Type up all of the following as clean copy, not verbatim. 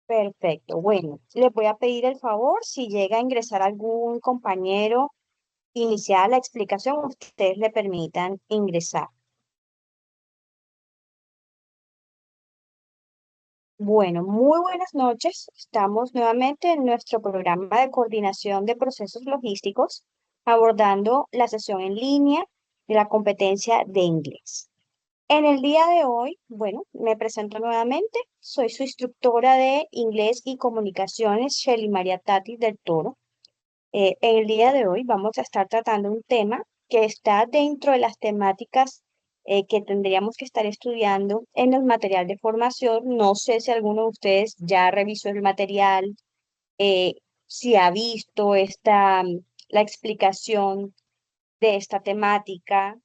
Perfecto. Bueno, les voy a pedir el favor, si llega a ingresar algún compañero, iniciar la explicación, ustedes le permitan ingresar. Bueno, muy buenas noches. Estamos nuevamente en nuestro programa de coordinación de procesos logísticos, abordando la sesión en línea de la competencia de inglés. En el día de hoy, bueno, me presento nuevamente. Soy su instructora de inglés y comunicaciones, Shelly María Tati del Toro. En el día de hoy vamos a estar tratando un tema que está dentro de las temáticas que tendríamos que estar estudiando en el material de formación. No sé si alguno de ustedes ya revisó el material, eh, si ha visto la explicación de esta temática,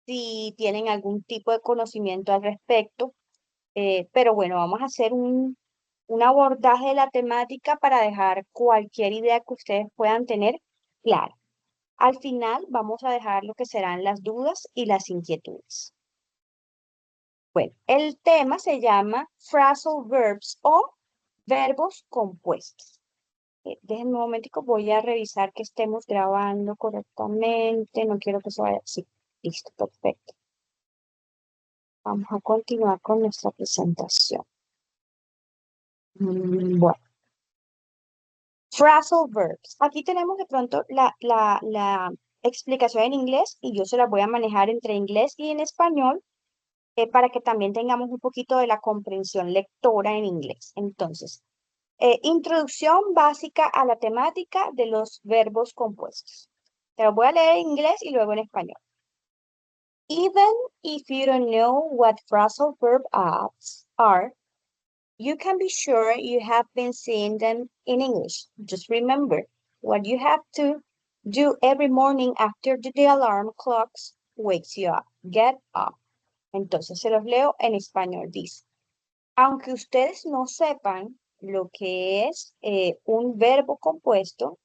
si tienen algún tipo de conocimiento al respecto. Pero bueno, vamos a hacer un abordaje de la temática para dejar cualquier idea que ustedes puedan tener clara. Al final vamos a dejar lo que serán las dudas y las inquietudes. Bueno, el tema se llama phrasal verbs o verbos compuestos. Déjenme un momentico, voy a revisar que estemos grabando correctamente. No quiero que se vaya. Sí, listo, perfecto. Vamos a continuar con nuestra presentación. Bueno. Phrasal verbs. Aquí tenemos de pronto la explicación en inglés y yo se la voy a manejar entre inglés y en español para que también tengamos un poquito de la comprensión lectora en inglés. Entonces, introducción básica a la temática de los verbos compuestos. Te lo voy a leer en inglés y luego en español. Even if you don't know what phrasal verbs are, you can be sure you have been seeing them in English. Just remember what you have to do every morning after the alarm clocks wakes you up. Get up. Entonces se los leo en español. Dice, aunque ustedes no sepan lo que es un verbo compuesto,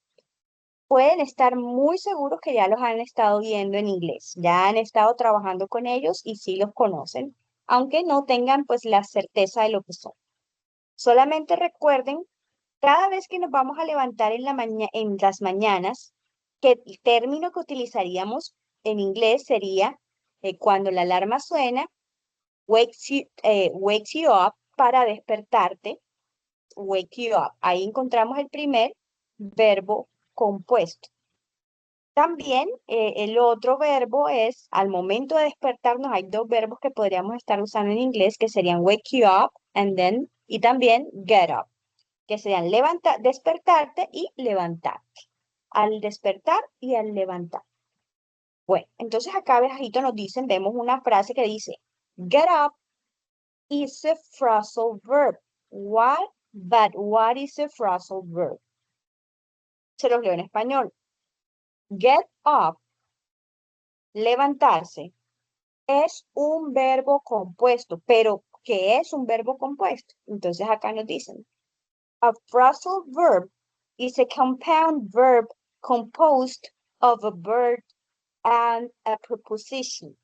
pueden estar muy seguros que ya los han estado viendo en inglés. Ya han estado trabajando con ellos y sí los conocen, aunque no tengan pues la certeza de lo que son. Solamente recuerden, cada vez que nos vamos a levantar en las mañanas, que el término que utilizaríamos en inglés sería cuando la alarma suena, wakes you up para despertarte, wake you up. Ahí encontramos el primer verbo compuesto. También el otro verbo es, al momento de despertarnos, hay dos verbos que podríamos estar usando en inglés que serían wake you up y también get up, que serían despertarte y levantarte. Al despertar y al levantar. Bueno, entonces acá abajito nos dicen, vemos una frase que dice, get up is a phrasal verb. What is a phrasal verb? Se los leo en español. Get up, levantarse, es un verbo compuesto, pero ¿qué es un verbo compuesto? Entonces acá nos dicen, a phrasal verb is a compound verb composed of a verb and a preposition.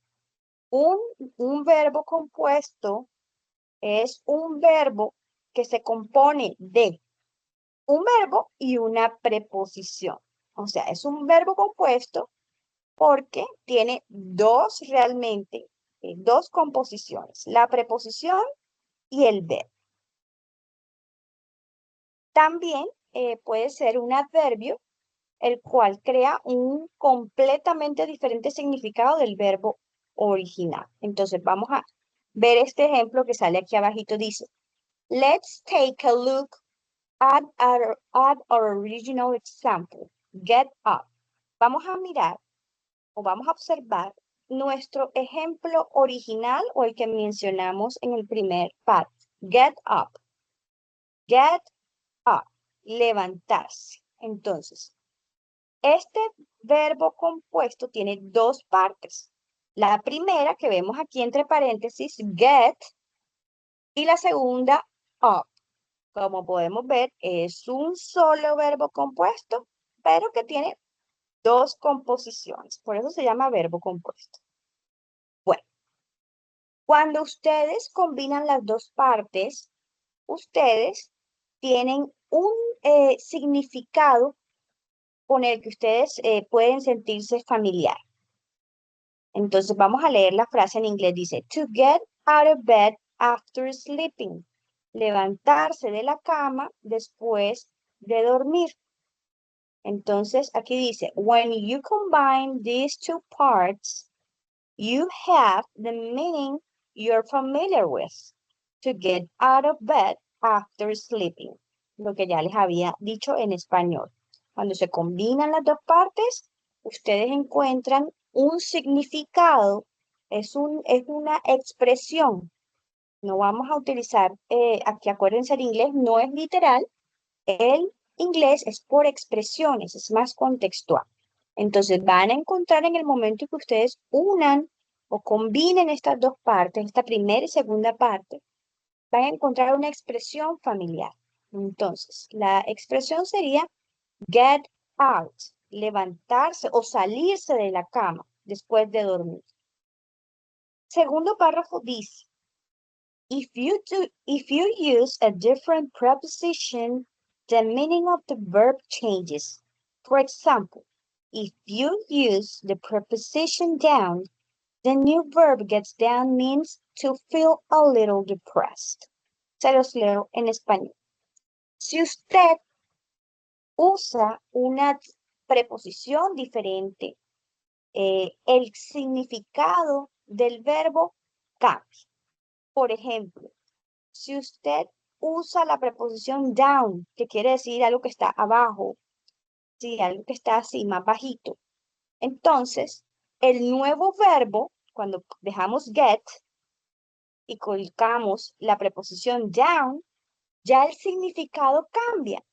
Un, un verbo compuesto es un verbo que se compone de un verbo y una preposición. O sea, es un verbo compuesto porque tiene dos composiciones, la preposición y el verbo. También puede ser un adverbio, el cual crea un completamente diferente significado del verbo original. Entonces vamos a ver este ejemplo que sale aquí abajito. Dice, let's take a look at our original example. Get up. Vamos a mirar o vamos a observar nuestro ejemplo original o el que mencionamos en el primer párrafo. Get up. Get up. Levantarse. Entonces, este verbo compuesto tiene dos partes. La primera que vemos aquí entre paréntesis, get, y la segunda, up. Como podemos ver, es un solo verbo compuesto, pero que tiene dos composiciones. Por eso se llama verbo compuesto. Bueno, cuando ustedes combinan las dos partes, ustedes tienen un significado con el que ustedes pueden sentirse familiar. Entonces vamos a leer la frase en inglés. Dice, to get out of bed after sleeping. Levantarse de la cama después de dormir. Entonces aquí dice, when you combine these two parts, you have the meaning you're familiar with. To get out of bed after sleeping. Lo que ya les había dicho en español. Cuando se combinan las dos partes, ustedes encuentran un significado, es una expresión. No vamos a utilizar, aquí acuérdense, el inglés no es literal, el inglés es por expresiones, es más contextual. Entonces van a encontrar en el momento que ustedes unan o combinen estas dos partes, esta primera y segunda parte, van a encontrar una expresión familiar. Entonces, la expresión sería get out, levantarse o salirse de la cama después de dormir. Segundo párrafo dice, if you use a different preposition, the meaning of the verb changes. For example, if you use the preposition down, the new verb gets down means to feel a little depressed. Se los leo en español. Si usted usa una preposición diferente, el significado del verbo cambia. Por ejemplo, si usted usa la preposición down, que quiere decir algo que está abajo, sí, algo que está así, más bajito, entonces el nuevo verbo, cuando dejamos get y colocamos la preposición down, ya el significado cambia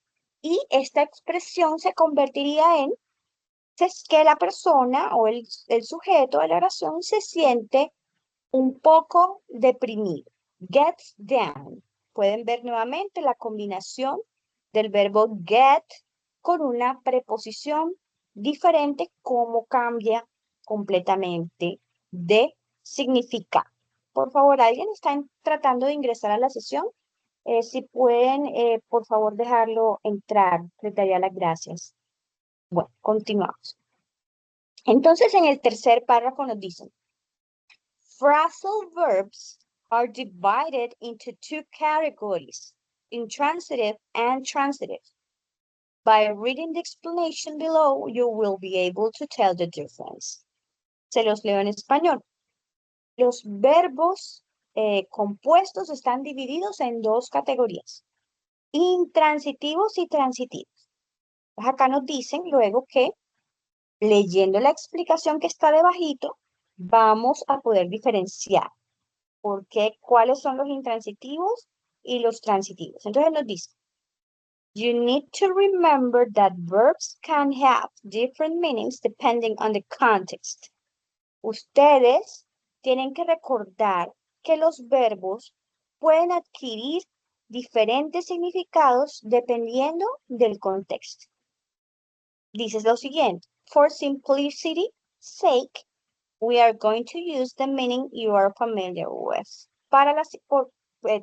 y esta expresión se convertiría en es que la persona o el sujeto de la oración se siente un poco deprimido. Gets down. Pueden ver nuevamente la combinación del verbo get con una preposición diferente, cómo cambia completamente de significado. Por favor, ¿alguien está tratando de ingresar a la sesión? Si pueden, por favor, dejarlo entrar. Les daría las gracias. Bueno, continuamos. Entonces, en el tercer párrafo nos dicen, phrasal verbs are divided into two categories, intransitive and transitive. By reading the explanation below, you will be able to tell the difference. Se los leo en español. Los verbos compuestos están divididos en dos categorías, intransitivos y transitivos. Pues acá nos dicen luego que leyendo la explicación que está debajito, vamos a poder diferenciar por qué, cuáles son los intransitivos y los transitivos. Entonces nos dice, you need to remember that verbs can have different meanings depending on the context. Ustedes tienen que recordar que los verbos pueden adquirir diferentes significados dependiendo del contexto. Dices lo siguiente, for simplicity's sake, we are going to use the meaning you are familiar with. Para por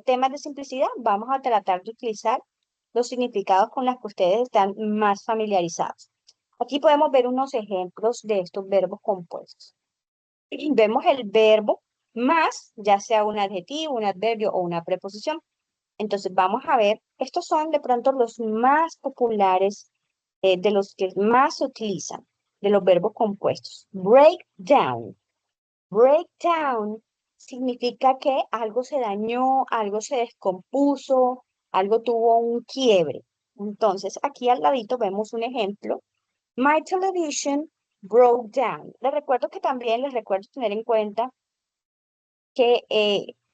temas de simplicidad, vamos a tratar de utilizar los significados con los que ustedes están más familiarizados. Aquí podemos ver unos ejemplos de estos verbos compuestos. Vemos el verbo más, ya sea un adjetivo, un adverbio o una preposición. Entonces vamos a ver, estos son de pronto los más populares, de los que más se utilizan, de los verbos compuestos. Break down. Break down significa que algo se dañó, algo se descompuso, algo tuvo un quiebre. Entonces, aquí al ladito vemos un ejemplo. My television broke down. Les recuerdo tener en cuenta que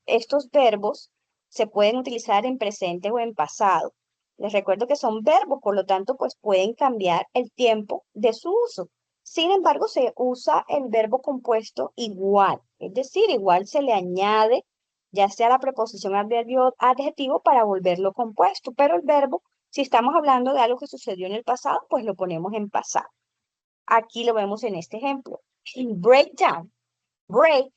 estos verbos se pueden utilizar en presente o en pasado. Les recuerdo que son verbos, por lo tanto, pues pueden cambiar el tiempo de su uso. Sin embargo, se usa el verbo compuesto igual, es decir, igual se le añade ya sea la preposición adverbio adjetivo para volverlo compuesto, pero el verbo, si estamos hablando de algo que sucedió en el pasado, pues lo ponemos en pasado. Aquí lo vemos en este ejemplo. Breakdown. Break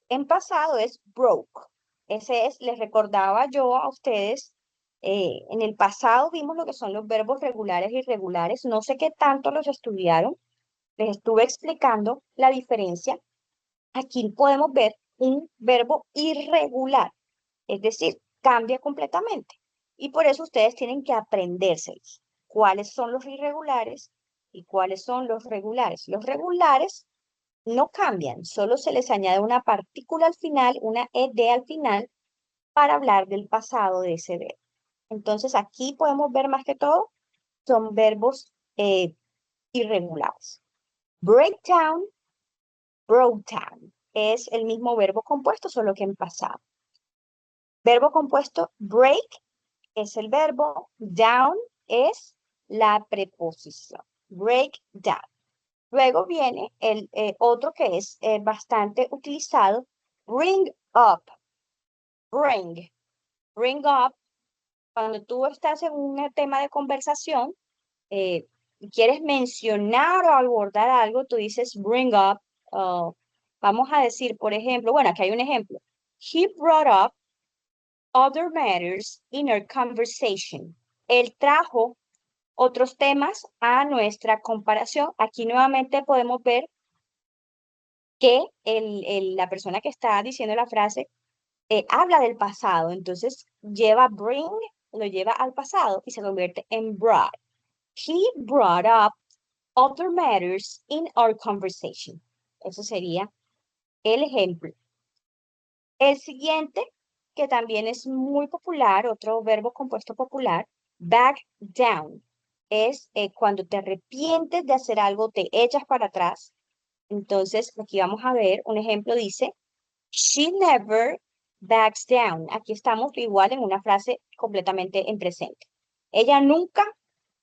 en pasado es broke. Ese es, les recordaba yo a ustedes En el pasado vimos lo que son los verbos regulares e irregulares. No sé qué tanto los estudiaron. Les estuve explicando la diferencia. Aquí podemos ver un verbo irregular, es decir, cambia completamente. Y por eso ustedes tienen que aprendérselos. ¿Cuáles son los irregulares y cuáles son los regulares? Los regulares no cambian, solo se les añade una partícula al final, una ed al final, para hablar del pasado de ese verbo. Entonces aquí podemos ver más que todo, son verbos irregulares. Breakdown, broke down. Es el mismo verbo compuesto, solo que en pasado. Verbo compuesto, break es el verbo, down es la preposición. Break down. Luego viene el otro que es bastante utilizado, bring up. Bring. Bring up. Cuando tú estás en un tema de conversación, y quieres mencionar o abordar algo, tú dices bring up. Vamos a decir, por ejemplo, bueno, aquí hay un ejemplo. He brought up other matters in our conversation. Él trajo otros temas a nuestra comparación. Aquí nuevamente podemos ver que la persona que está diciendo la frase habla del pasado. Entonces lleva bring, lo lleva al pasado y se convierte en brought. He brought up other matters in our conversation. Eso sería el ejemplo. El siguiente, que también es muy popular, otro verbo compuesto popular, back down. Es cuando te arrepientes de hacer algo, te echas para atrás. Entonces, aquí vamos a ver, un ejemplo dice, she never backs down. Aquí estamos igual en una frase completamente en presente. Ella nunca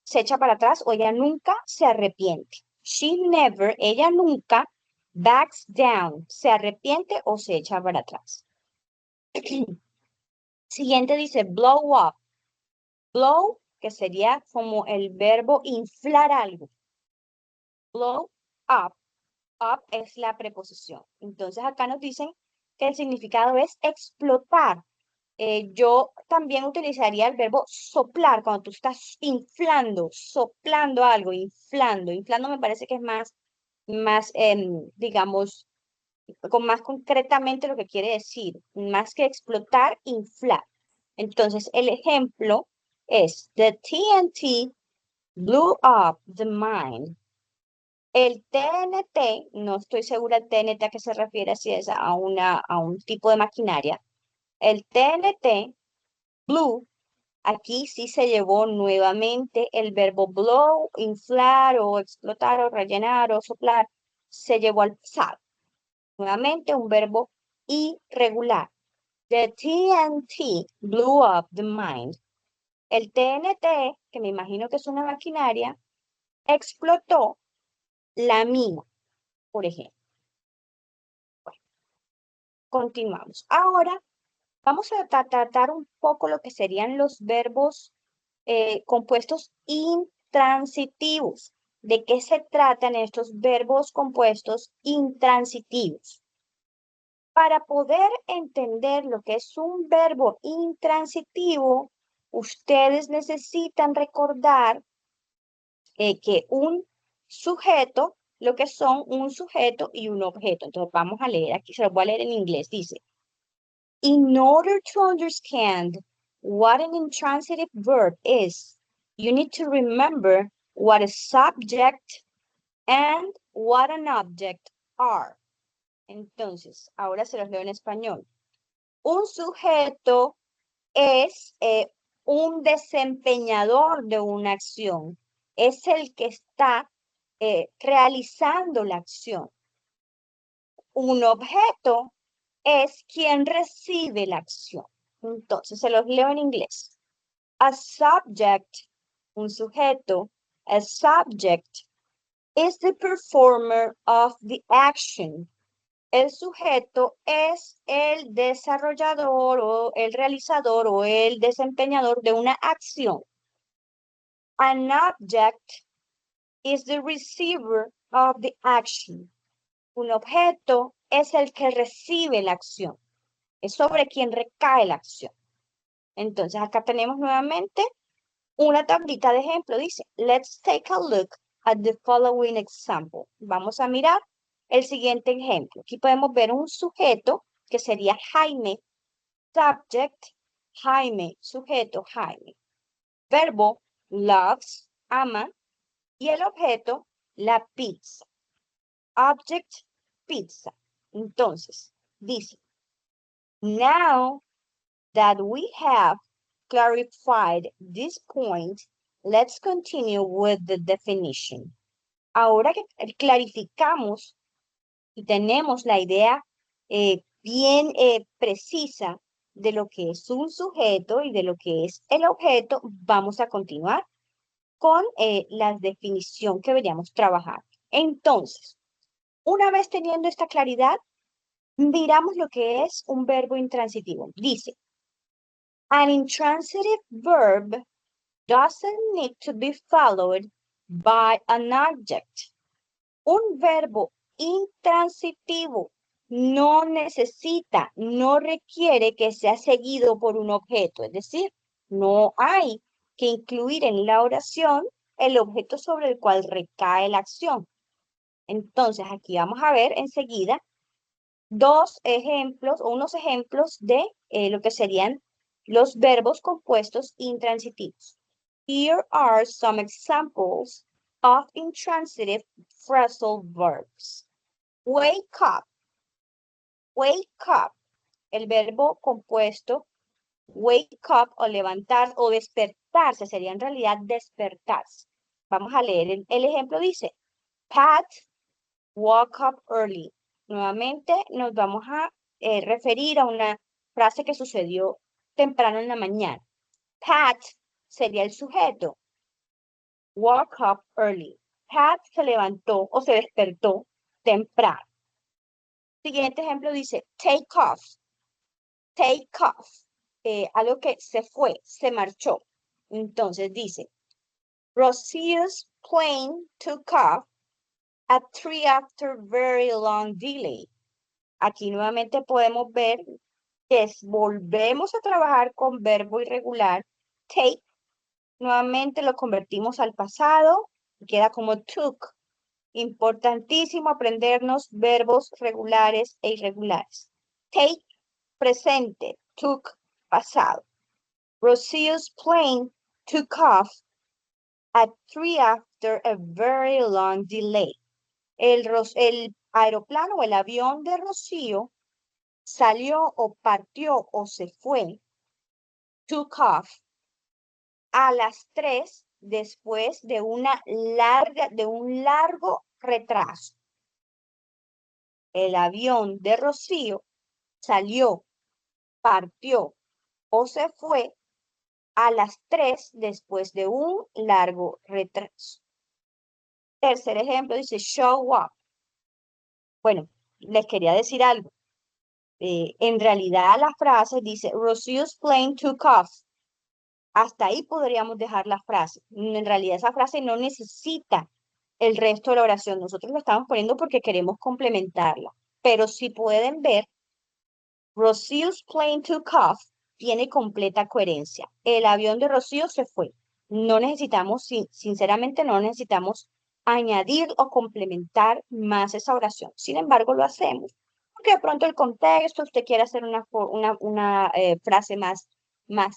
se echa para atrás o ella nunca se arrepiente. She never, ella nunca backs down, se arrepiente o se echa para atrás. Siguiente dice blow up. Blow, que sería como el verbo inflar algo. Blow up. Up es la preposición. Entonces acá nos dicen que el significado es explotar. Yo también utilizaría el verbo soplar cuando tú estás inflando, soplando algo, inflando. Inflando me parece que es más digamos, con más concretamente lo que quiere decir, más que explotar, inflar. Entonces, el ejemplo es, the TNT blew up the mine. El TNT, no estoy segura el TNT a qué se refiere, si es a un tipo de maquinaria. El TNT, blew, aquí sí se llevó nuevamente el verbo blow, inflar o explotar o rellenar o soplar, se llevó al pasado. Nuevamente un verbo irregular. The TNT blew up the mine. El TNT, que me imagino que es una maquinaria, explotó la mina, por ejemplo. Bueno, continuamos. Ahora vamos a tratar un poco lo que serían los verbos compuestos intransitivos. ¿De qué se tratan estos verbos compuestos intransitivos? Para poder entender lo que es un verbo intransitivo, ustedes necesitan recordar que un sujeto, lo que son un sujeto y un objeto. Entonces vamos a leer, aquí se lo voy a leer en inglés, dice, in order to understand what an intransitive verb is, you need to remember what a subject and what an object are. Entonces, ahora se los leo en español. Un sujeto es un desempeñador de una acción. Es el que está realizando la acción. Un objeto es quien recibe la acción. Entonces, se los leo en inglés. A subject, un sujeto, a subject is the performer of the action. El sujeto es el desarrollador o el realizador o el desempeñador de una acción. An object is the receiver of the action. Un objeto es el que recibe la acción. Es sobre quien recae la acción. Entonces acá tenemos nuevamente una tablita de ejemplo. Dice, let's take a look at the following example. Vamos a mirar el siguiente ejemplo. Aquí podemos ver un sujeto que sería Jaime, subject, Jaime, sujeto, Jaime. Verbo, loves, ama, y el objeto, la pizza. Object, pizza. Entonces, dice, now that we have clarified this point, let's continue with the definition. Ahora que clarificamos y tenemos la idea bien precisa de lo que es un sujeto y de lo que es el objeto, vamos a continuar con la definición que deberíamos trabajar. Entonces, una vez teniendo esta claridad, miramos lo que es un verbo intransitivo. Dice, an intransitive verb doesn't need to be followed by an object. Un verbo intransitivo no necesita, no requiere que sea seguido por un objeto. Es decir, no hay que incluir en la oración el objeto sobre el cual recae la acción. Entonces, aquí vamos a ver enseguida dos ejemplos o unos ejemplos de lo que serían los verbos compuestos intransitivos. Here are some examples of intransitive phrasal verbs. Wake up, wake up. El verbo compuesto wake up o levantar o despertarse sería en realidad despertarse. Vamos a leer el ejemplo. Dice, Pat woke up early. Nuevamente nos vamos a referir a una frase que sucedió temprano en la mañana. Pat sería el sujeto. Woke up early. Pat se levantó o se despertó temprano. Siguiente ejemplo dice take off. Take off. Algo que se fue, se marchó. Entonces dice Rocio's plane took off at 3 after very long delay. Aquí nuevamente podemos ver que volvemos a trabajar con verbo irregular. Take, nuevamente lo convertimos al pasado, queda como took. Importantísimo aprendernos verbos regulares e irregulares. Take, presente, took, pasado. Rocio's plane took off at 3 after a very long delay. El aeroplano o el avión de Rocío salió o partió o se fue, took off, a las 3 después de un largo retraso. El avión de Rocío salió, partió o se fue a las 3 después de un largo retraso. Tercer ejemplo dice show up. Bueno, les quería decir algo. En realidad la frase dice Rocio's plane took off. Hasta ahí podríamos dejar la frase. En realidad esa frase no necesita el resto de la oración. Nosotros lo estamos poniendo porque queremos complementarla. Pero si pueden ver, Rocio's plane took off tiene completa coherencia. El avión de Rocío se fue. No necesitamos, sinceramente no necesitamos añadir o complementar más esa oración. Sin embargo, lo hacemos. Porque de pronto el contexto, usted quiere hacer una frase más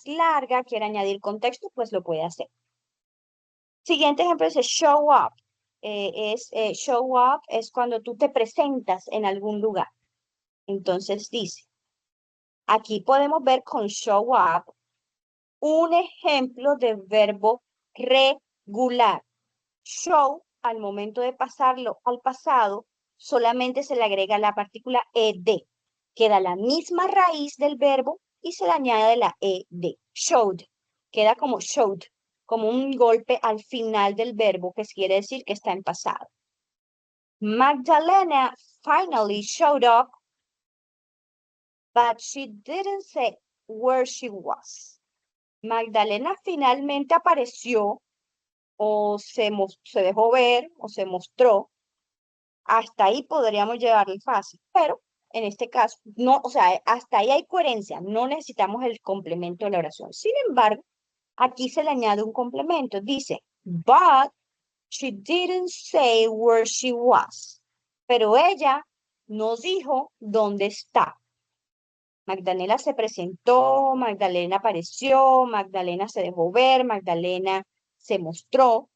larga, quiere añadir contexto, pues lo puede hacer. Siguiente ejemplo es show up. Show up es cuando tú te presentas en algún lugar. Entonces dice, aquí podemos ver con show up un ejemplo de verbo regular. Show, al momento de pasarlo al pasado, solamente se le agrega la partícula ed. Queda la misma raíz del verbo y se le añade la ed. Showed. Queda como showed, como un golpe al final del verbo que quiere decir que está en pasado. Magdalena finally showed up, but she didn't say where she was. Magdalena finalmente apareció o se dejó ver o se mostró. Hasta ahí podríamos llevarlo fácil, pero en este caso, no, o sea, hasta ahí hay coherencia, no necesitamos el complemento de la oración. Sin embargo, aquí se le añade un complemento. Dice, but she didn't say where she was. Pero ella no dijo dónde está. Magdalena se presentó, Magdalena apareció, Magdalena se dejó ver, Magdalena se mostró.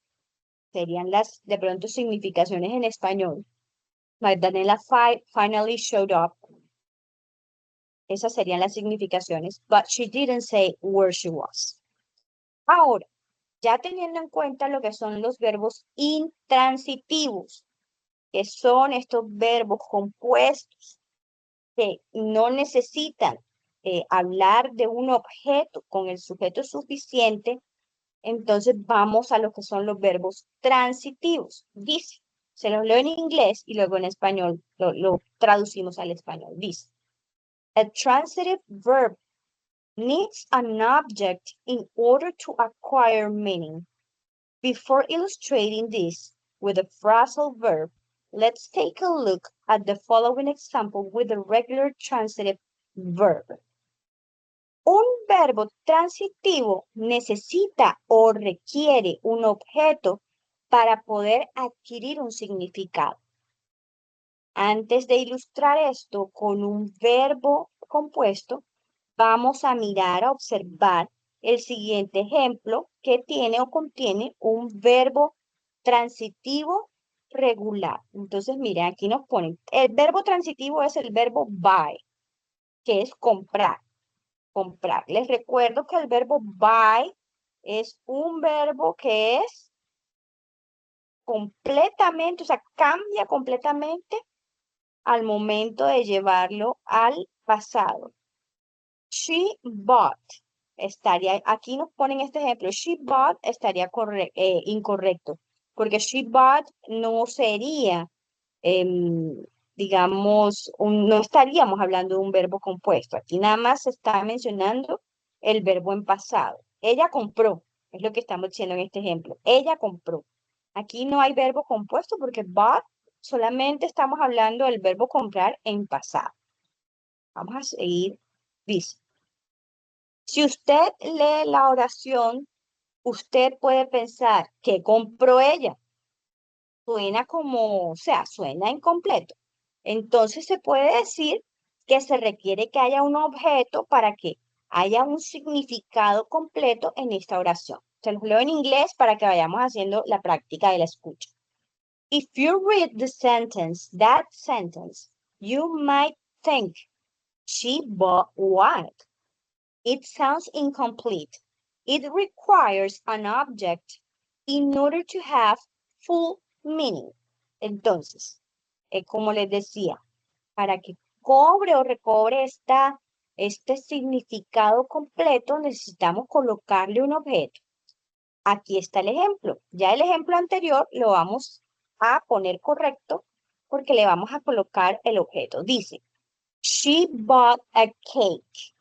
Serían las, de pronto, significaciones en español. Magdalena finally showed up. Esas serían las significaciones. But she didn't say where she was. Ahora, ya teniendo en cuenta lo que son los verbos intransitivos, que son estos verbos compuestos que no necesitan hablar de un objeto con el sujeto suficiente, entonces vamos a lo que son los verbos transitivos. Dice, se los leo en inglés y luego en español lo traducimos al español. Dice, a transitive verb needs an object in order to acquire meaning. Before illustrating this with a phrasal verb, let's take a look at the following example with a regular transitive verb. Un verbo transitivo necesita o requiere un objeto para poder adquirir un significado. Antes de ilustrar esto con un verbo compuesto, vamos a mirar, a observar el siguiente ejemplo que tiene o contiene un verbo transitivo regular. Entonces, miren, aquí nos ponen, el verbo transitivo es el verbo buy, que es comprar, comprar. Les recuerdo que el verbo buy es un verbo que es completamente, o sea, cambia completamente al momento de llevarlo al pasado. She bought estaría, aquí nos ponen este ejemplo, she bought estaría incorrecto, porque she bought no sería, digamos, no estaríamos hablando de un verbo compuesto. Aquí nada más se está mencionando el verbo en pasado. Ella compró, es lo que estamos diciendo en este ejemplo. Ella compró. Aquí no hay verbo compuesto porque bought solamente estamos hablando del verbo comprar en pasado. Vamos a seguir. Dice, si usted lee la oración, usted puede pensar que compró ella. Suena como, o sea, suena incompleto. Entonces se puede decir que se requiere que haya un objeto para que haya un significado completo en esta oración. Se los leo en inglés para que vayamos haciendo la práctica de la escucha. If you read the sentence, that sentence, you might think, she bought what? It sounds incomplete. It requires an object in order to have full meaning. Entonces, como les decía, para que cobre o recobre este significado completo, necesitamos colocarle un objeto. Aquí está el ejemplo. Ya el ejemplo anterior lo vamos a poner correcto porque le vamos a colocar el objeto. Dice, she bought a cake.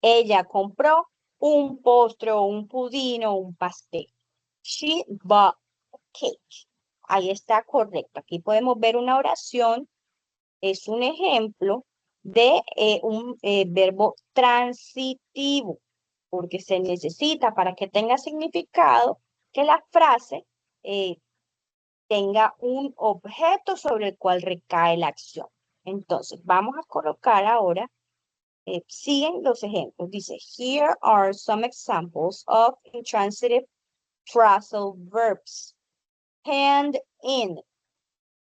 Ella compró un postre o un pudín o un pastel. She bought a cake. Ahí está correcto. Aquí podemos ver una oración. Es un ejemplo de un verbo transitivo, porque se necesita para que tenga significado que la frase tenga un objeto sobre el cual recae la acción. Entonces, vamos a colocar ahora siguen los ejemplos. Dice, here are some examples of intransitive phrasal verbs. Hand in.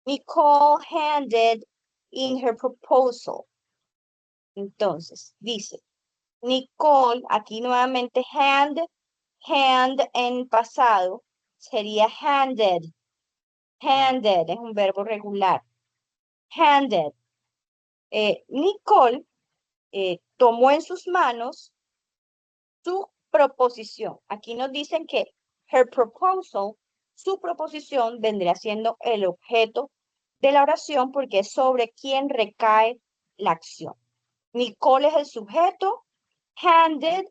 Nicole handed in her proposal. Entonces, dice, Nicole, aquí nuevamente hand en pasado, sería handed. Handed es un verbo regular. Handed. Nicole tomó en sus manos su proposición. Aquí nos dicen que her proposal, su proposición vendría siendo el objeto de la oración porque es sobre quien recae la acción. Nicole es el sujeto, handed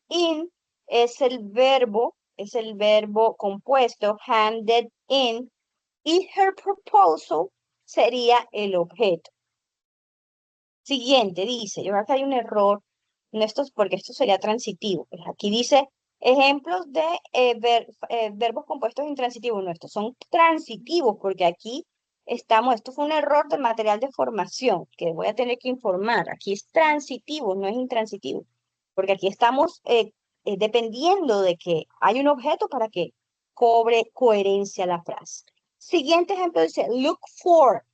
in es el verbo compuesto, handed in, y her proposal sería el objeto. Siguiente, dice, yo creo que hay un error en estos, porque esto sería transitivo. Pues aquí dice ejemplos de verbos compuestos intransitivos. No, estos son transitivos, porque aquí estamos, esto fue un error del material de formación que voy a tener que informar. Aquí es transitivo, no es intransitivo, porque aquí estamos dependiendo de que hay un objeto para que cobre coherencia la frase. Siguiente ejemplo dice, look for.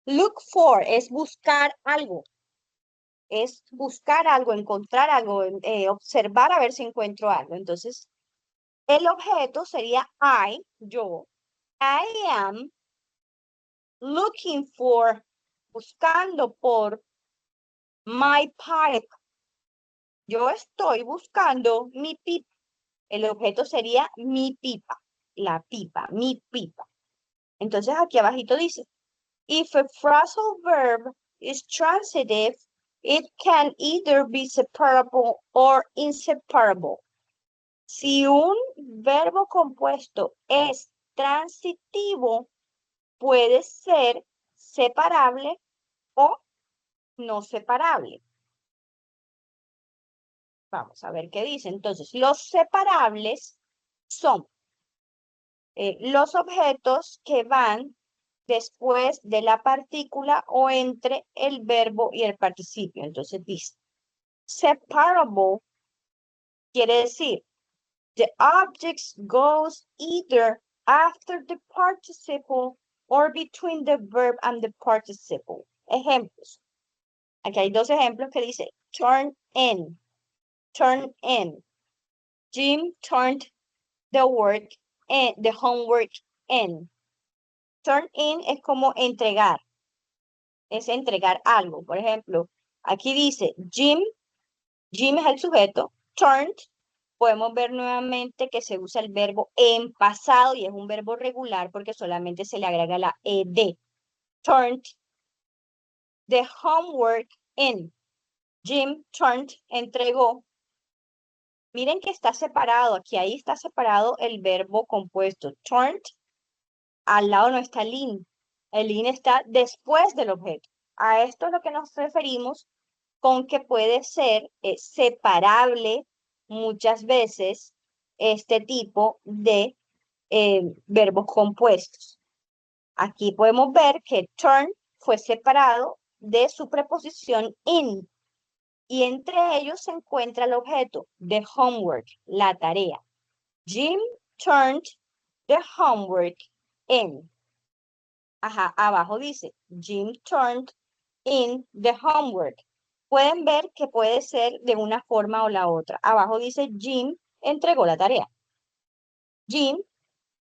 Look for es buscar algo, es buscar algo, encontrar algo, observar a ver si encuentro algo. Entonces, el objeto sería yo. I am looking for, buscando por my pipe. Yo estoy buscando mi pipa. El objeto sería mi pipa, la pipa, mi pipa. Entonces, aquí abajito dice, if a phrasal verb is transitive, it can either be separable or inseparable. Si un verbo compuesto es transitivo, puede ser separable o no separable. Vamos a ver qué dice. Entonces, los separables son los objetos que van después de la partícula o entre el verbo y el participio. Entonces dice, separable quiere decir, the object goes either after the participle or between the verb and the participle. Ejemplos. Aquí hay dos ejemplos que dice turn in, turn in. Jim turned the homework in. Turn in es como entregar, es entregar algo. Por ejemplo, aquí dice Jim es el sujeto, turned, podemos ver nuevamente que se usa el verbo en pasado y es un verbo regular porque solamente se le agrega la ed. Turned the homework in. Jim turned, entregó. Miren que está separado, aquí ahí está separado el verbo compuesto. Turned, al lado no está el in. El in está después del objeto. A esto es lo que nos referimos con que puede ser separable muchas veces este tipo de verbos compuestos. Aquí podemos ver que turn fue separado de su preposición in y entre ellos se encuentra el objeto, the homework, la tarea. Jim turned the homework in. Ajá, abajo dice, Jim turned in the homework. Pueden ver que puede ser de una forma o la otra. Abajo dice Jim entregó la tarea. Jim,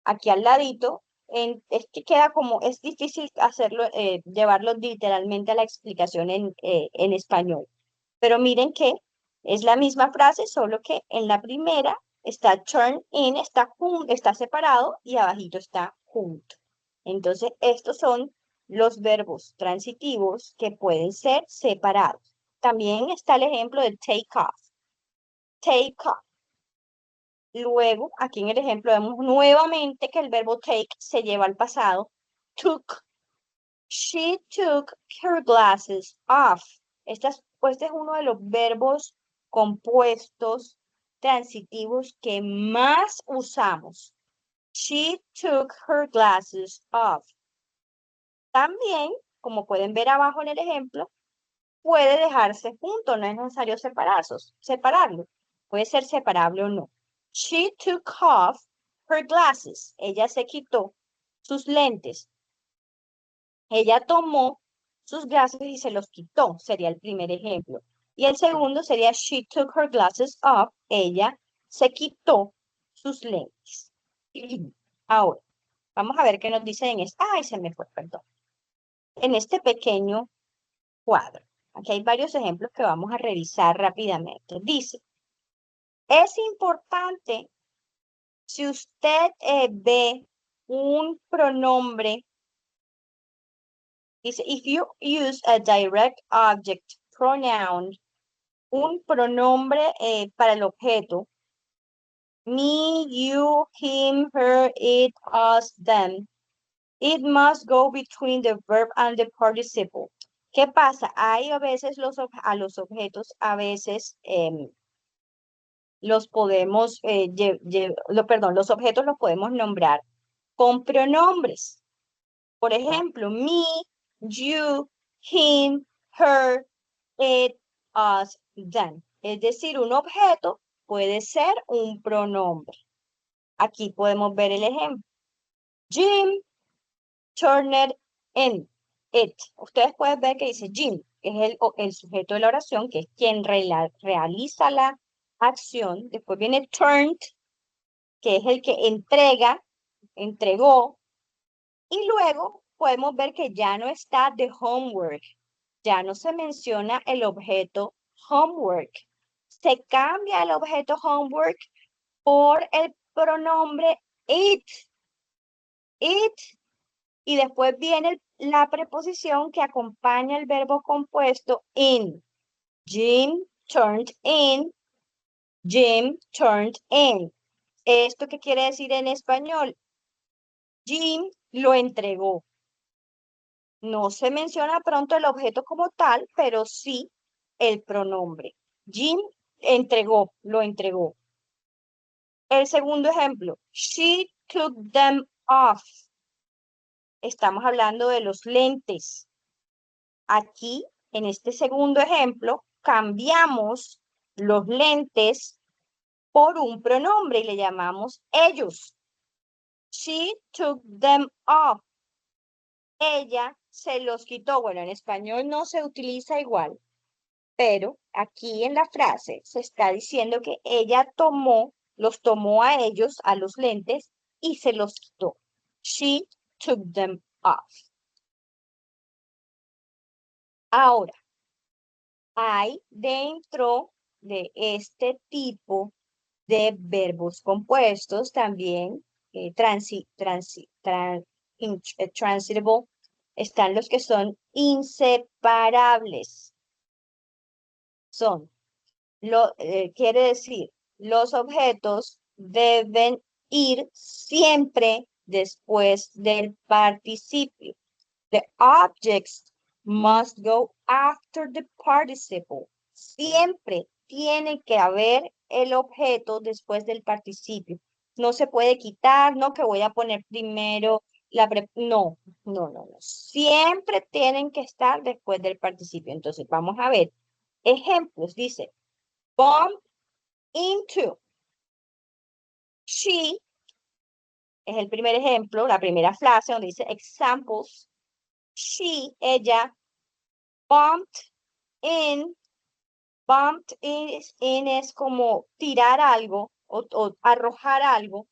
aquí al ladito, es que queda como, es difícil hacerlo, llevarlo literalmente a la explicación en español. Pero miren que es la misma frase, solo que en la primera está turn in, está separado y abajito está junto. Entonces, estos son los verbos transitivos que pueden ser separados. También está el ejemplo de take off. Take off. Luego, aquí en el ejemplo vemos nuevamente que el verbo take se lleva al pasado. Took. She took her glasses off. Este es uno de los verbos compuestos transitivos que más usamos. She took her glasses off. También, como pueden ver abajo en el ejemplo, puede dejarse junto, no es necesario separarlo. Puede ser separable o no. She took off her glasses. Ella se quitó sus lentes. Ella tomó sus glasses y se los quitó, sería el primer ejemplo. Y el segundo sería she took her glasses off. Ella se quitó sus lentes. Ahora, vamos a ver qué nos dice en este. Ay, se me fue, perdón. En este pequeño cuadro. Aquí hay varios ejemplos que vamos a revisar rápidamente. Dice, es importante si usted ve un pronombre, dice, if you use a direct object pronoun, un pronombre para el objeto, me, you, him, her, it, us, them, it must go between the verb and the participle. ¿Qué pasa? Hay a veces a los objetos, a veces los podemos, perdón, los objetos los podemos nombrar con pronombres. Por ejemplo, me, you, him, her, it, us, them. Es decir, un objeto puede ser un pronombre. Aquí podemos ver el ejemplo. Jim turned in it. Ustedes pueden ver que dice Jim, que es el sujeto de la oración, que es quien realiza la acción. Después viene turned, que es el que entrega, entregó. Y luego podemos ver que ya no está the homework. Ya no se menciona el objeto homework. Se cambia el objeto homework por el pronombre it. It. Y después viene la preposición que acompaña el verbo compuesto in. Jim turned in. Jim turned in. ¿Esto qué quiere decir en español? Jim lo entregó. No se menciona pronto el objeto como tal, pero sí el pronombre. Jim entregó, lo entregó. El segundo ejemplo, she took them off. Estamos hablando de los lentes. Aquí, en este segundo ejemplo, cambiamos los lentes por un pronombre y le llamamos ellos. She took them off. Ella se los quitó. Bueno, en español no se utiliza igual, pero aquí en la frase se está diciendo que ella los tomó a ellos, a los lentes, y se los quitó. She took them off. Ahora, hay dentro de este tipo de verbos compuestos también transitable, están los que son inseparables. Quiere decir, los objetos deben ir siempre después del participio. The objects must go after the participle. Siempre tiene que haber el objeto después del participio. No se puede quitar, no que voy a poner primero no, no, no, no. Siempre tienen que estar después del participio. Entonces, vamos a ver ejemplos. Dice, bump into. She es el primer ejemplo, la primera frase donde dice examples. She, ella, bumped in. Bumped in es como tirar algo o arrojar algo.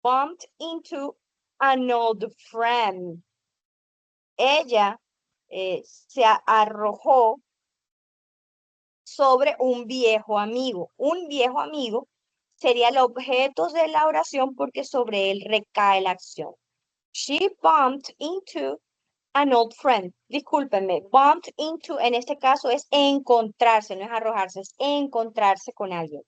Bumped into an old friend. Ella se arrojó sobre un viejo amigo. Un viejo amigo sería el objeto de la oración porque sobre él recae la acción. She bumped into an old friend. Discúlpenme, bumped into en este caso es encontrarse, no es arrojarse, es encontrarse con alguien.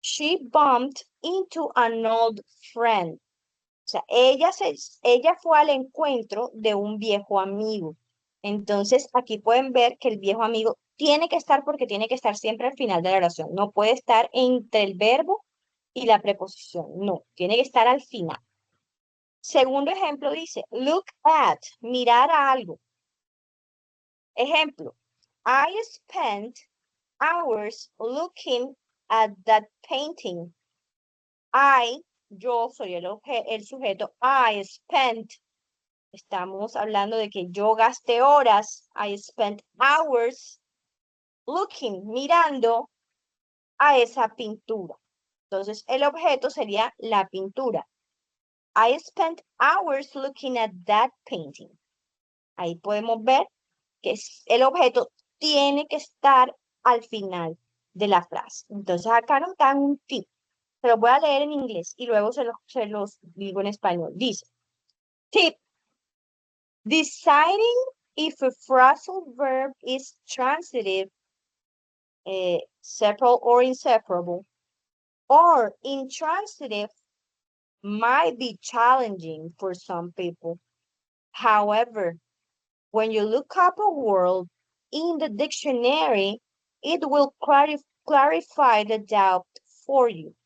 She bumped into an old friend. O sea, ella fue al encuentro de un viejo amigo. Entonces, aquí pueden ver que el viejo amigo tiene que estar porque tiene que estar siempre al final de la oración. No puede estar entre el verbo y la preposición. No, tiene que estar al final. Segundo ejemplo dice, look at, mirar a algo. Ejemplo, I spent hours looking at that painting. Yo soy el sujeto, I spent. Estamos hablando de que yo gasté horas, I spent hours looking, mirando a esa pintura. Entonces, el objeto sería la pintura. I spent hours looking at that painting. Ahí podemos ver que el objeto tiene que estar al final de la frase. Entonces, acá nos dan un tip. Se los voy a leer en inglés y luego se los digo en español. Dice, tip, deciding if a phrasal verb is transitive, separable or inseparable, or intransitive might be challenging for some people. However, When you look up a word in the dictionary, it will clarify the doubt for you.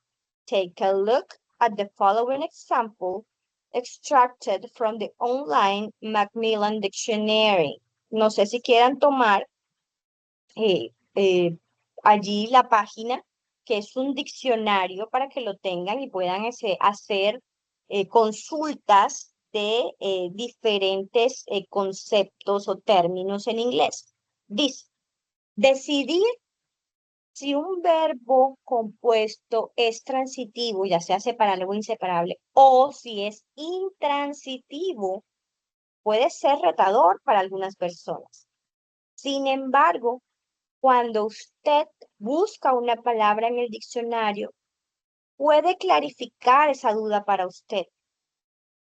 Take a look at the following example extracted from the online Macmillan Dictionary. No sé si quieran tomar eh, eh, allí la página, que es un diccionario para que lo tengan y puedan hacer consultas de diferentes conceptos o términos en inglés. Dice, decidir si un verbo compuesto es transitivo, ya sea separable o inseparable, o si es intransitivo, puede ser retador para algunas personas. Sin embargo, cuando usted busca una palabra en el diccionario, puede clarificar esa duda para usted.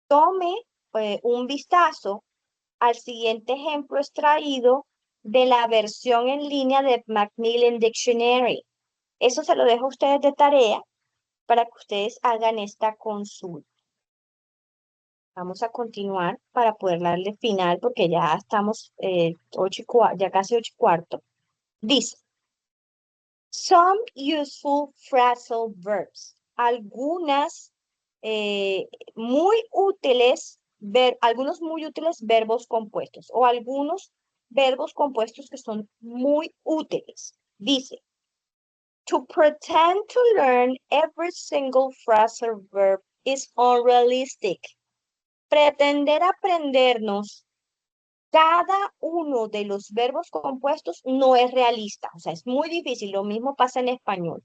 Tome un vistazo al siguiente ejemplo extraído de la versión en línea de Macmillan Dictionary. Eso se lo dejo a ustedes de tarea para que ustedes hagan esta consulta. Vamos a continuar para poder darle final porque ya estamos ya casi 8:15. Dice, some useful phrasal verbs. Algunas algunos muy útiles verbos compuestos o algunos verbos compuestos que son muy útiles. Dice, to pretend to learn every single phrasal verb is unrealistic. Pretender aprendernos cada uno de los verbos compuestos no es realista, o sea, es muy difícil. Lo mismo pasa en español.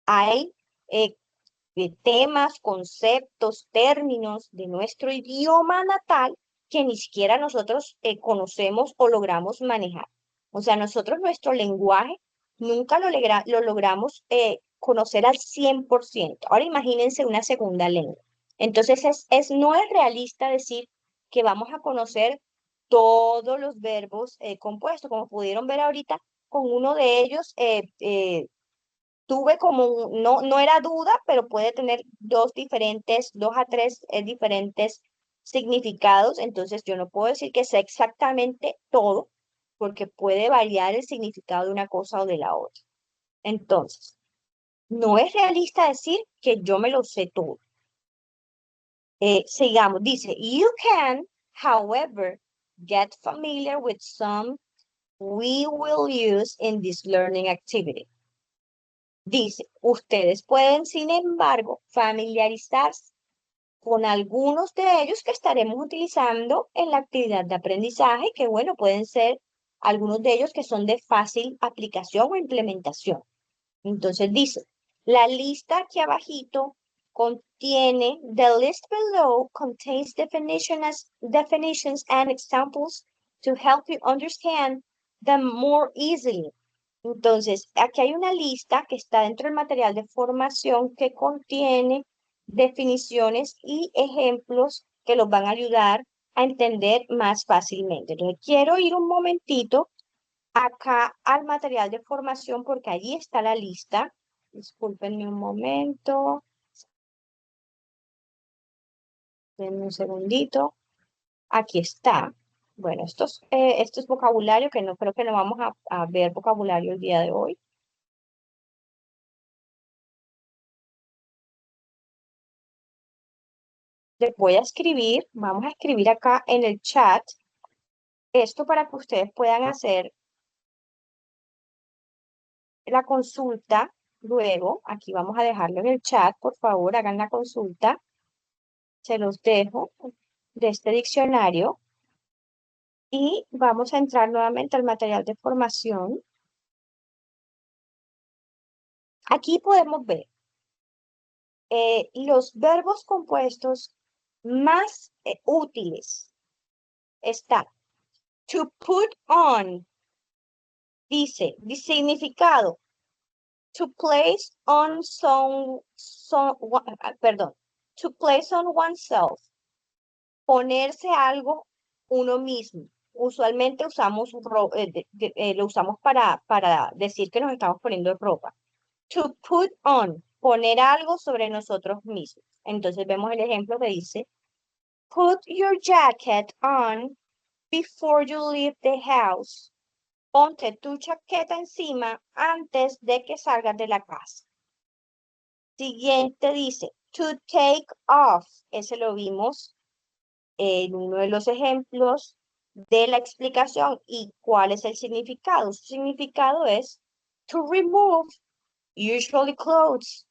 Hay temas, conceptos, términos de nuestro idioma natal que ni siquiera nosotros conocemos o logramos manejar. O sea, nosotros nuestro lenguaje nunca lo logramos conocer al 100%. Ahora imagínense una segunda lengua. Entonces, no es realista decir que vamos a conocer todos los verbos compuestos, como pudieron ver ahorita, con uno de ellos tuve como, no era duda, pero puede tener dos a tres diferentes significados, entonces yo no puedo decir que sea exactamente todo, porque puede variar el significado de una cosa o de la otra. Entonces, no es realista decir que yo me lo sé todo. Sigamos, dice, you can, however, get familiar with some we will use in this learning activity. Dice, ustedes pueden, sin embargo, familiarizarse con algunos de ellos que estaremos utilizando en la actividad de aprendizaje, que bueno, pueden ser algunos de ellos que son de fácil aplicación o implementación. Entonces dice, la lista aquí abajito contiene, the list below contains definitions and examples to help you understand them more easily. Entonces, aquí hay una lista que está dentro del material de formación que contiene definiciones y ejemplos que los van a ayudar a entender más fácilmente. Entonces, quiero ir un momentito acá al material de formación porque allí está la lista. Discúlpenme un momento. Denme un segundito. Aquí está. Bueno, esto es vocabulario que no creo que no vamos a ver vocabulario el día de hoy. Les voy a escribir, vamos a escribir acá en el chat esto para que ustedes puedan hacer la consulta luego. Aquí vamos a dejarlo en el chat, por favor, hagan la consulta. Se los dejo de este diccionario y vamos a entrar nuevamente al material de formación. Aquí podemos ver los verbos compuestos más útiles. Está to put on, dice, significado. To place on to place on oneself, ponerse algo uno mismo. Usualmente lo usamos para decir que nos estamos poniendo ropa. To put on, poner algo sobre nosotros mismos. Entonces vemos el ejemplo que dice, put your jacket on before you leave the house. Ponte tu chaqueta encima antes de que salgas de la casa. Siguiente dice, to take off. Ese lo vimos en uno de los ejemplos de la explicación. ¿Y cuál es el significado? Su significado es to remove, usually clothes.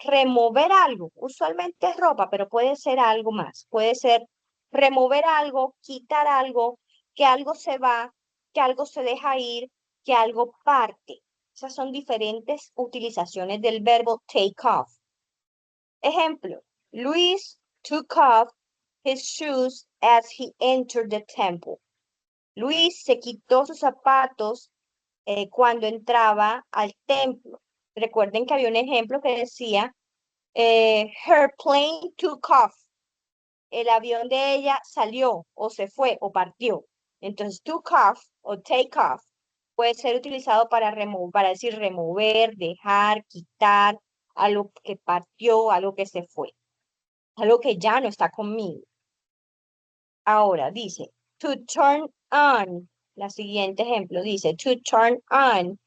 Remover algo, usualmente es ropa, pero puede ser algo más. Puede ser remover algo, quitar algo, que algo se va, que algo se deja ir, que algo parte. Esas son diferentes utilizaciones del verbo take off. Ejemplo, Luis took off his shoes as he entered the temple. Luis se quitó sus zapatos cuando entraba al templo. Recuerden que había un ejemplo que decía, her plane took off. El avión de ella salió o se fue o partió. Entonces, took off o take off puede ser utilizado para remover, para decir remover, dejar, quitar, algo que partió, algo que se fue, algo que ya no está conmigo. Ahora dice, to turn on. La siguiente ejemplo dice, to turn on.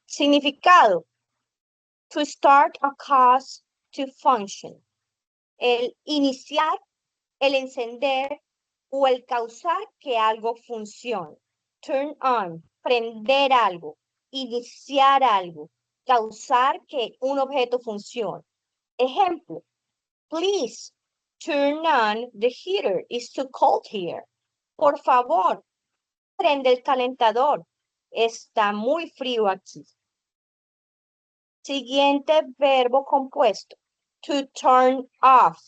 Significado, to start a cause to function. El iniciar, el encender o el causar que algo funcione. Turn on, prender algo, iniciar algo, causar que un objeto funcione. Ejemplo, please turn on the heater, it's too cold here. Por favor, prende el calentador, está muy frío aquí. Siguiente verbo compuesto, to turn off.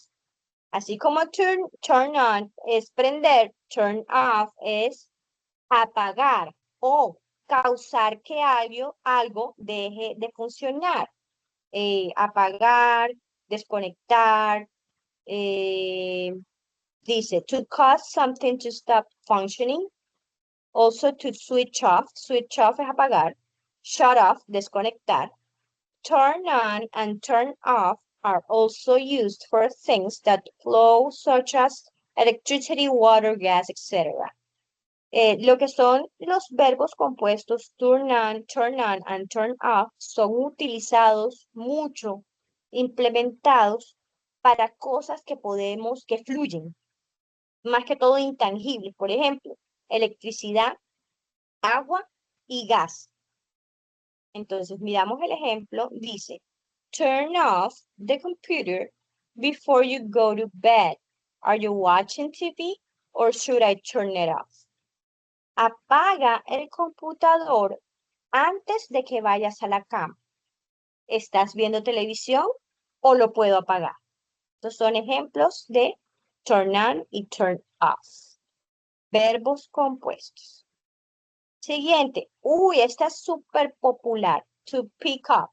Así como turn on es prender, turn off es apagar o causar que algo deje de funcionar. Apagar, desconectar, dice to cause something to stop functioning. Also to switch off es apagar, shut off, desconectar. Turn on and turn off are also used for things that flow, such as electricity, water, gas, etc. Lo que son los verbos compuestos turn on, and turn off son utilizados mucho, implementados para cosas que que fluyen, más que todo intangibles. Por ejemplo, electricidad, agua y gas. Entonces, miramos el ejemplo, dice, turn off the computer before you go to bed. Are you watching TV or should I turn it off? Apaga el computador antes de que vayas a la cama. ¿Estás viendo televisión o lo puedo apagar? Estos son ejemplos de turn on y turn off. Verbos compuestos. Siguiente. Uy, esta es súper popular. To pick up.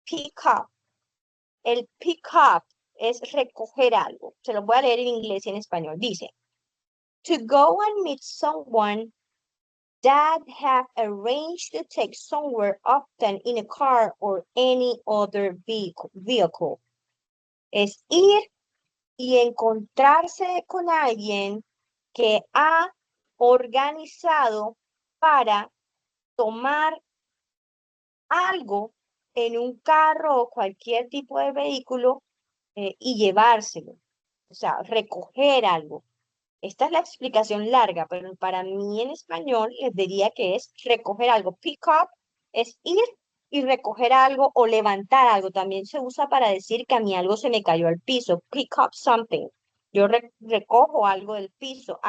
Pick up. El pick up es recoger algo. Se lo voy a leer en inglés y en español. Dice, to go and meet someone that have arranged to take somewhere, often in a car or any other vehicle. Es ir y encontrarse con alguien que ha organizado para tomar algo en un carro o cualquier tipo de vehículo y llevárselo. O sea, recoger algo. Esta es la explicación larga, pero para mí en español les diría que es recoger algo. Pick up es ir y recoger algo o levantar algo. También se usa para decir que a mí algo se me cayó al piso. Pick up something. Yo recojo algo del piso.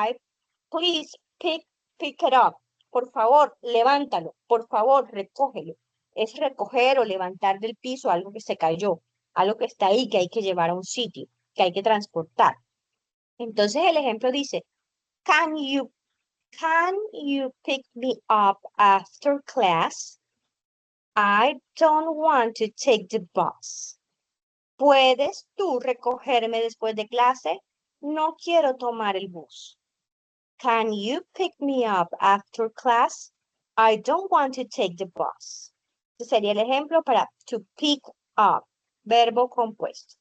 Please pick it up. Por favor, levántalo. Por favor, recógelo. Es recoger o levantar del piso algo que se cayó, algo que está ahí, que hay que llevar a un sitio, que hay que transportar. Entonces el ejemplo dice, can you pick me up after class? I don't want to take the bus. ¿Puedes tú recogerme después de clase? No quiero tomar el bus. Can you pick me up after class? I don't want to take the bus. Este sería el ejemplo para to pick up, verbo compuesto.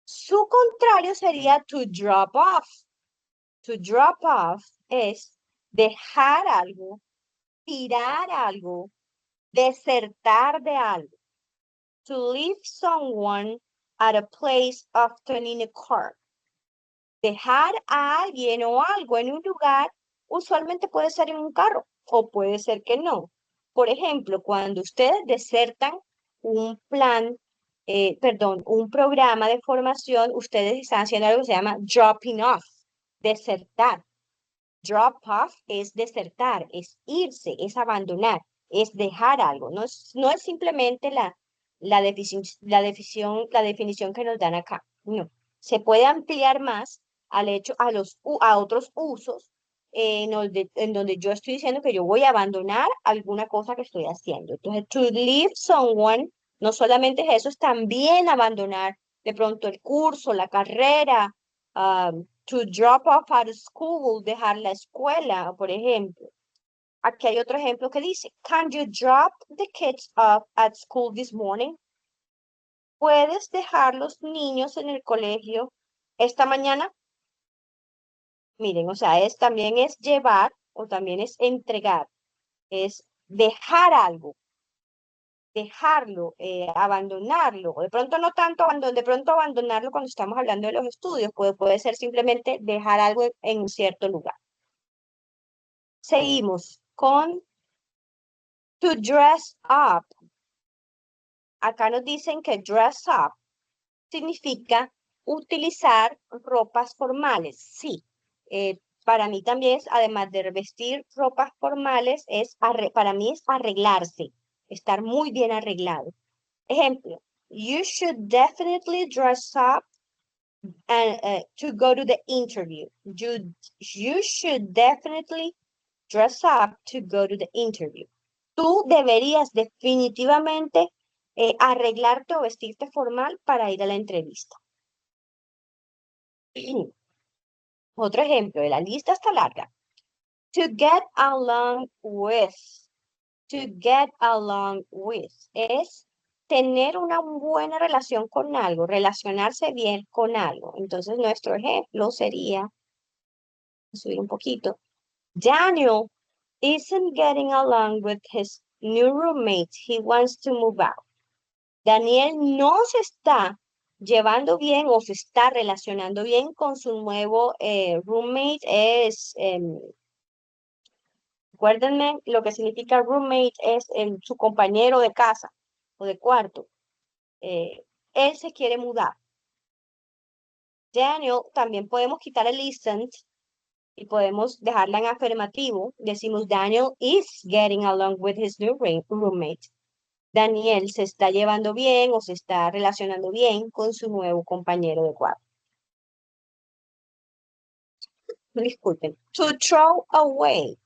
Su contrario sería to drop off. To drop off es dejar algo, tirar algo, desertar de algo. To leave someone at a place, often in a car. Dejar a alguien o algo en un lugar, usualmente puede ser en un carro o puede ser que no. Por ejemplo, cuando ustedes desertan un plan, perdón, un programa de formación, ustedes están haciendo algo que se llama dropping off, desertar. Drop off es desertar, es irse, es abandonar, es dejar algo. No es simplemente la definición que nos dan acá. No. Se puede ampliar más al hecho, a otros usos en donde yo estoy diciendo que yo voy a abandonar alguna cosa que estoy haciendo. Entonces, to leave someone, no solamente es eso, es también abandonar de pronto el curso, la carrera, to drop off at school, dejar la escuela, por ejemplo. Aquí hay otro ejemplo que dice, can you drop the kids off at school this morning? ¿Puedes dejar los niños en el colegio esta mañana? Miren, o sea, también es llevar o también es entregar, es dejar algo, dejarlo, abandonarlo, o de pronto no tanto de pronto abandonarlo cuando estamos hablando de los estudios, puede ser simplemente dejar algo en un cierto lugar. Seguimos con to dress up. Acá nos dicen que dress up significa utilizar ropas formales. Sí, para mí también es, además de vestir ropas formales, para mí es arreglarse, estar muy bien arreglado. Ejemplo, you should definitely dress up to go to the interview. You should definitely dress up to go to the interview. Tú deberías definitivamente arreglarte o vestirte formal para ir a la entrevista. Otro ejemplo, de la lista está larga. To get along with. To get along with es tener una buena relación con algo, relacionarse bien con algo. Entonces, nuestro ejemplo sería, subir un poquito, Daniel isn't getting along with his new roommate. He wants to move out. Daniel no se está llevando bien o se está relacionando bien con su nuevo roommate. Acuérdenme, lo que significa roommate es su compañero de casa o de cuarto. Él se quiere mudar. Daniel, también podemos quitar el isn't y podemos dejarla en afirmativo. Decimos Daniel is getting along with his new roommate. Daniel se está llevando bien o se está relacionando bien con su nuevo compañero de cuarto. Disculpen. To throw away.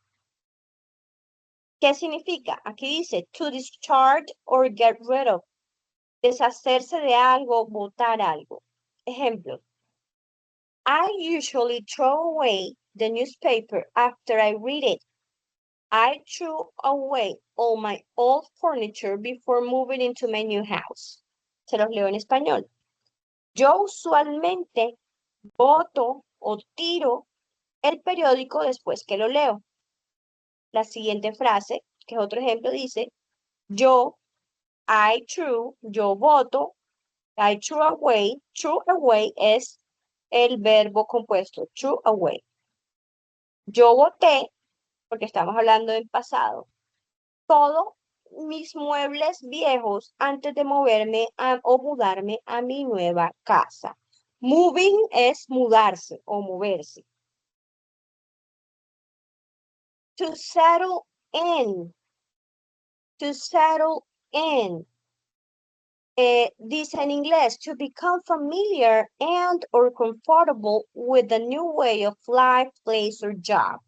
¿Qué significa? Aquí dice to discharge or get rid of. Deshacerse de algo, botar algo. Ejemplo. I usually throw away the newspaper after I read it. I threw away all my old furniture before moving into my new house. Se los leo en español. Yo usualmente boto o tiro el periódico después que lo leo. La siguiente frase, que es otro ejemplo, dice, yo, yo voto, threw away es el verbo compuesto, threw away. Yo voté, porque estamos hablando del pasado, todos mis muebles viejos antes de moverme o mudarme a mi nueva casa. Moving es mudarse o moverse. To settle in. To settle in. Dice en inglés, to become familiar and or comfortable with the new way of life, place or job.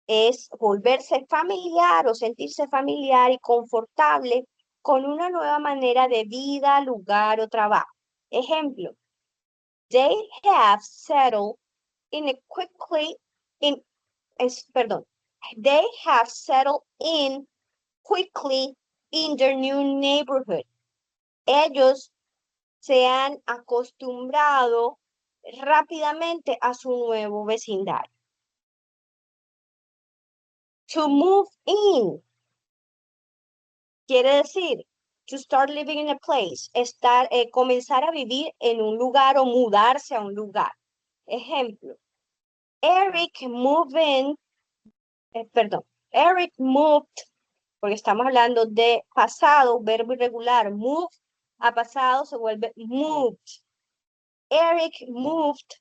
Es volverse familiar o sentirse familiar y confortable con una nueva manera de vida, lugar o trabajo. Ejemplo, they have settled in a quickly in perdón, they have settled in quickly in their new neighborhood. Ellos se han acostumbrado rápidamente a su nuevo vecindario. To move in quiere decir to start living in a place, comenzar a vivir en un lugar o mudarse a un lugar. Ejemplo, Eric moved in, perdón, Eric moved, porque estamos hablando de pasado, verbo irregular, move a pasado se vuelve moved. Eric moved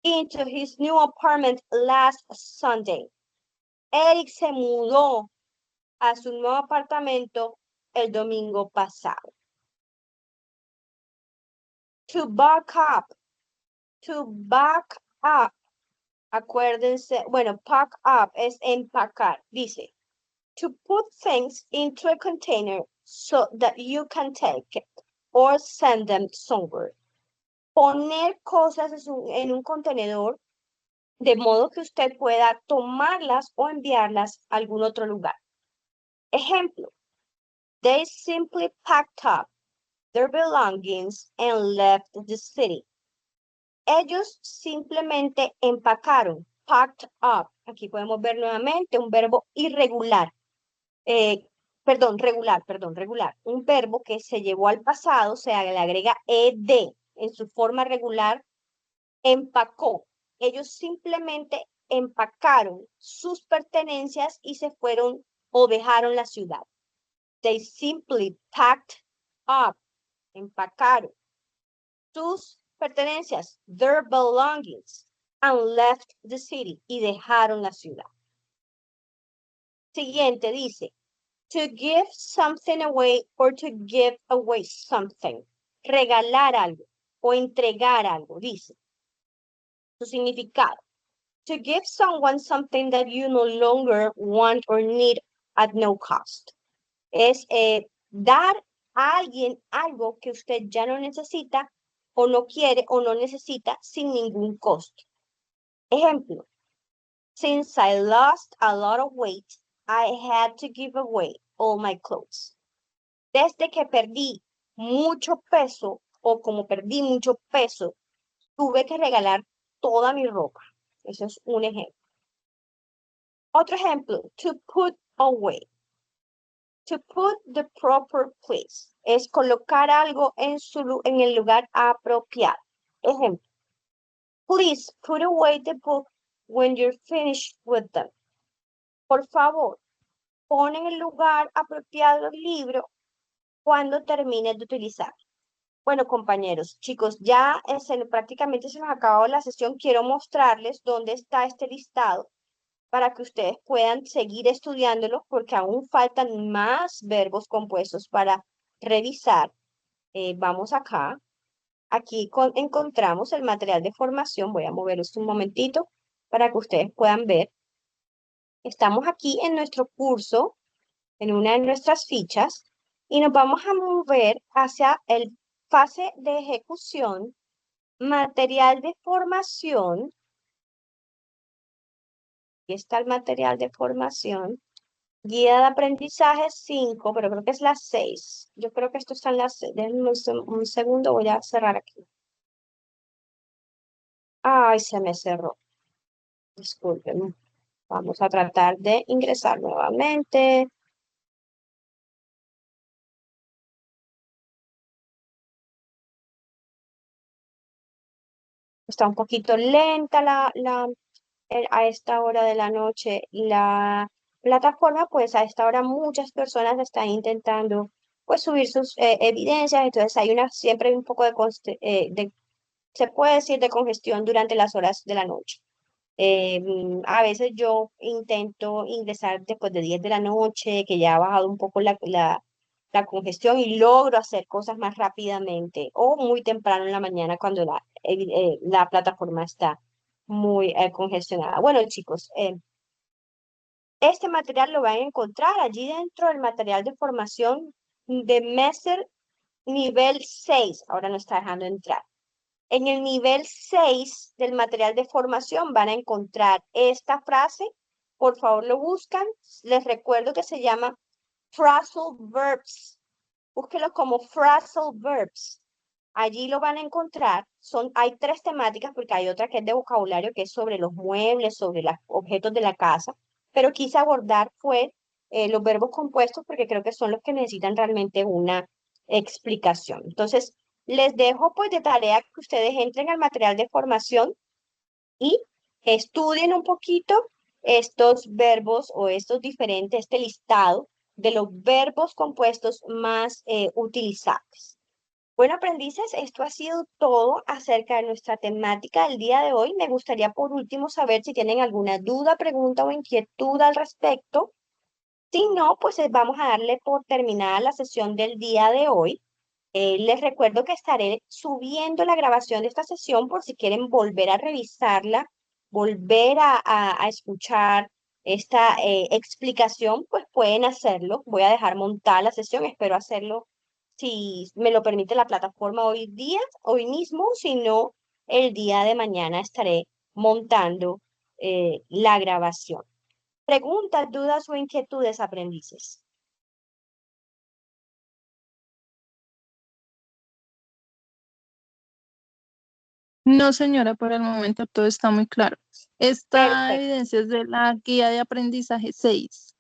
into his new apartment last Sunday. Eric se mudó a su nuevo apartamento el domingo pasado. To back up. To back up. Acuérdense, bueno, pack up es empacar. Dice, to put things into a container so that you can take it or send them somewhere. Poner cosas en un contenedor de modo que usted pueda tomarlas o enviarlas a algún otro lugar. Ejemplo, they simply packed up their belongings and left the city. Ellos simplemente empacaron, packed up. Aquí podemos ver nuevamente un verbo irregular. Regular. Un verbo que se llevó al pasado, se le agrega ed en su forma regular, empacó. Ellos simplemente empacaron sus pertenencias y se fueron o dejaron la ciudad. They simply packed up, empacaron sus pertenencias, their belongings, and left the city, y dejaron la ciudad. Siguiente dice, to give something away or to give away something. Regalar algo o entregar algo, dice. Su significado. To give someone something that you no longer want or need at no cost. Es dar a alguien algo que usted ya no necesita o no quiere o no necesita sin ningún costo. Ejemplo, since I lost a lot of weight, I had to give away all my clothes. Desde que perdí mucho peso o como perdí mucho peso, tuve que regalar toda mi ropa. Eso es un ejemplo. Otro ejemplo, to put away. To put the proper place. Es colocar algo en el lugar apropiado. Ejemplo, please put away the book when you're finished with them. Por favor, pon en el lugar apropiado el libro cuando termines de utilizar. Bueno, compañeros, chicos, ya prácticamente se nos acabó la sesión. Quiero mostrarles dónde está este listado para que ustedes puedan seguir estudiándolo porque aún faltan más verbos compuestos para revisar. Vamos acá. Aquí encontramos el material de formación. Voy a mover esto un momentito para que ustedes puedan ver. Estamos aquí en nuestro curso, en una de nuestras fichas, y nos vamos a mover hacia el fase de ejecución, material de formación. Aquí está el material de formación. Guía de aprendizaje 5, pero creo que es la 6. Yo creo que esto está en la 6. Denme un segundo, voy a cerrar aquí. Ay, se me cerró. Disculpen. Vamos a tratar de ingresar nuevamente. Está un poquito lenta a esta hora de la noche la plataforma, pues a esta hora muchas personas están intentando pues subir sus evidencias, entonces siempre hay un poco se puede decir de congestión durante las horas de la noche. A veces yo intento ingresar después de 10 de la noche, que ya ha bajado un poco la congestión y logro hacer cosas más rápidamente o muy temprano en la mañana cuando la plataforma está muy congestionada. Bueno, chicos, este material lo van a encontrar allí dentro del material de formación de Messer nivel 6. Ahora no está dejando entrar. En el nivel 6 del material de formación van a encontrar esta frase. Por favor, lo buscan. Les recuerdo que se llama phrasal verbs. Búsquenlo como phrasal verbs. Allí lo van a encontrar. Hay tres temáticas porque hay otra que es de vocabulario, que es sobre los muebles, sobre los objetos de la casa, pero quise abordar fue los verbos compuestos porque creo que son los que necesitan realmente una explicación. Entonces, les dejo pues de tarea que ustedes entren al material de formación y estudien un poquito estos verbos o estos diferentes, este listado de los verbos compuestos más utilizables. Bueno, aprendices, esto ha sido todo acerca de nuestra temática del día de hoy. Me gustaría por último saber si tienen alguna duda, pregunta o inquietud al respecto. Si no, pues vamos a darle por terminada la sesión del día de hoy. Les recuerdo que estaré subiendo la grabación de esta sesión por si quieren volver a revisarla, volver a escuchar esta explicación, pues pueden hacerlo. Voy a dejar montada la sesión, espero hacerlo si me lo permite la plataforma hoy día, hoy mismo, si no, el día de mañana estaré montando la grabación. Preguntas, dudas o inquietudes, aprendices. No, señora, por el momento todo está muy claro. Esta Perfecto. evidencia es de la guía de aprendizaje 6.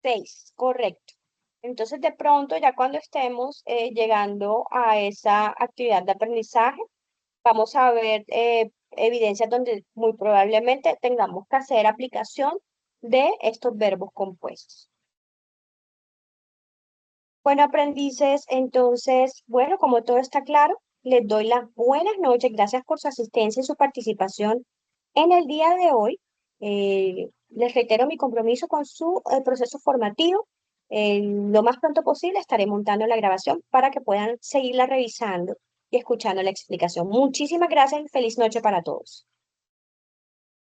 6, correcto. Entonces, de pronto, ya cuando estemos llegando a esa actividad de aprendizaje, vamos a ver evidencias donde muy probablemente tengamos que hacer aplicación de estos verbos compuestos. Bueno, aprendices, entonces, bueno, como todo está claro, les doy las buenas noches. Gracias por su asistencia y su participación en el día de hoy. Les reitero mi compromiso con su proceso formativo. Lo más pronto posible estaré montando la grabación para que puedan seguirla revisando y escuchando la explicación. Muchísimas gracias y feliz noche para todos.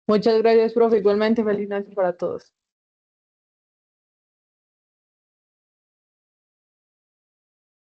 Muchas gracias, profe. Igualmente, feliz noche para todos.